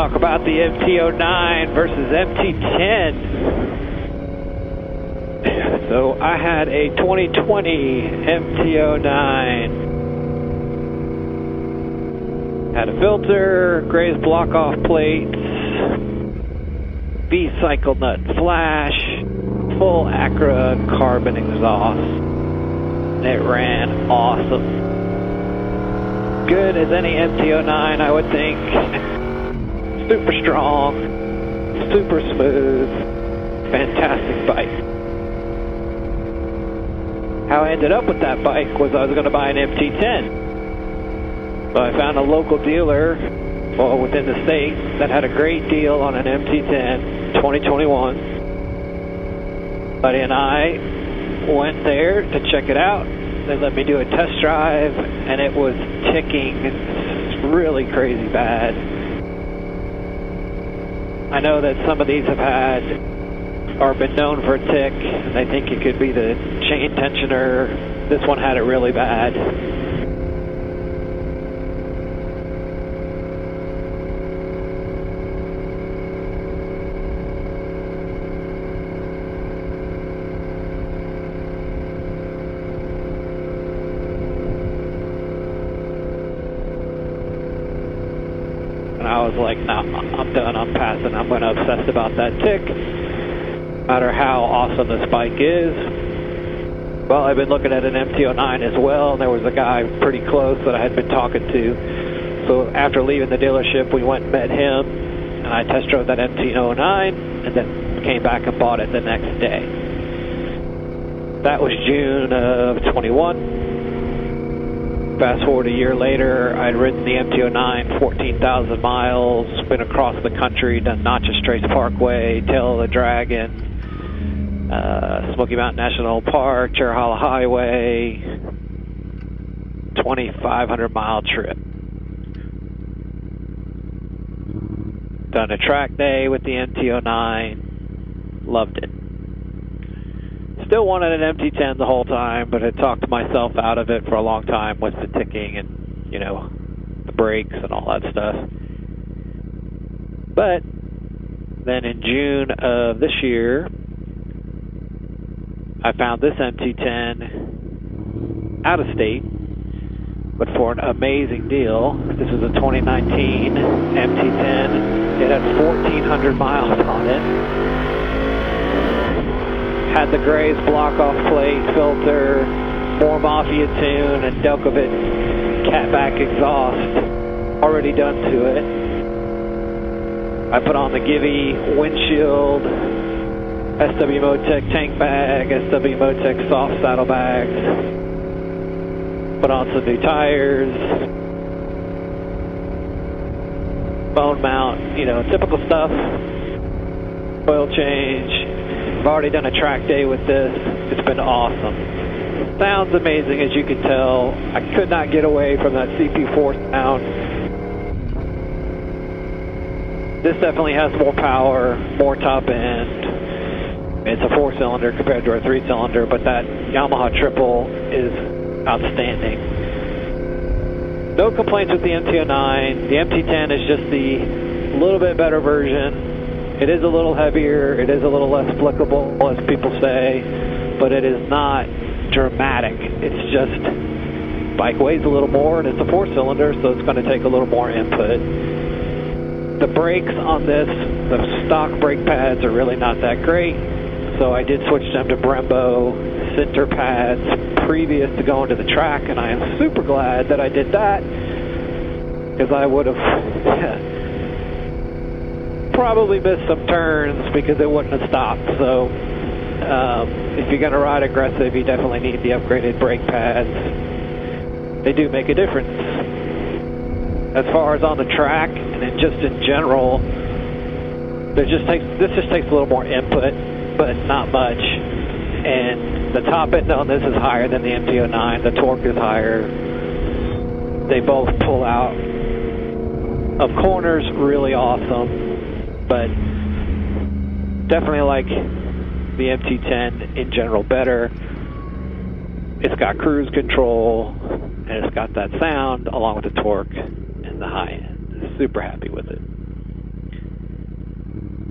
talk about the MT-09 versus MT-10. So I had a 2020 MT-09. Had a filter, Gray's block-off plates, V-cycle nut flash, full Acra carbon exhaust. It ran awesome. Good as any MT-09, I would think. Super strong, super smooth, fantastic bike. How I ended up with that bike was I was going to buy an MT-10. So I found a local dealer, well, within the state, that had a great deal on an MT-10 2021. Buddy and I went there to check it out. They let me do a test drive, and it was ticking really crazy bad. I know that some of these have had, or been known for a tick, and they think it could be the chain tensioner. This one had it really bad. And I was like, nah, I'm done, I'm passing. I'm going to obsess about that tick, no matter how awesome this bike is. Well, I've been looking at an MT-09 as well, and there was a guy pretty close that I had been talking to. So after leaving the dealership, we went and met him, and I test drove that MT-09, and then came back and bought it the next day. That was June of 21. Fast forward a year later, I'd ridden the MT-09 14,000 miles, been across the country, done Natchez Trace Parkway, Tail of the Dragon, Smoky Mountain National Park, Cherry Hollow Highway, 2,500 mile trip. Done a track day with the MT-09, loved it. Still wanted an MT-10 the whole time, but had talked myself out of it for a long time with the ticking and, you know, the brakes and all that stuff. But then in June of this year, I found this MT-10 out of state, but for an amazing deal. This is a 2019 MT-10. It had 1,400 miles on it. Had the Gray's block-off plate, filter, more Mafia tune, and Delkovich catback exhaust already done to it. I put on the Givy windshield, SW Motec tank bag, SW Motec soft saddlebags. Put on some new tires, bone mount, you know, typical stuff. Oil change. I've already done a track day with this. It's been awesome. Sounds amazing, as you can tell. I could not get away from that CP4 sound. This definitely has more power, more top end. It's a 4-cylinder compared to a 3-cylinder, but that Yamaha triple is outstanding. No complaints with the MT-09. The MT-10 is just the little bit better version. It is a little heavier, it is a little less flickable, as people say, but it is not dramatic. It's just, bike weighs a little more, and it's a 4-cylinder, so it's going to take a little more input. The brakes on this, the stock brake pads are really not that great, so I did switch them to Brembo center pads previous to going to the track, and I am super glad that I did that, because I would have probably missed some turns because it wouldn't have stopped. So if you're going to ride aggressive, you definitely need the upgraded brake pads. They do make a difference. As far as on the track and just in general, this just takes a little more input, but not much. And the top end on this is higher than the MT-09. The torque is higher. They both pull out of corners really awesome. But definitely like the MT-10 in general better. It's got cruise control, and it's got that sound along with the torque and the high end. Super happy with it.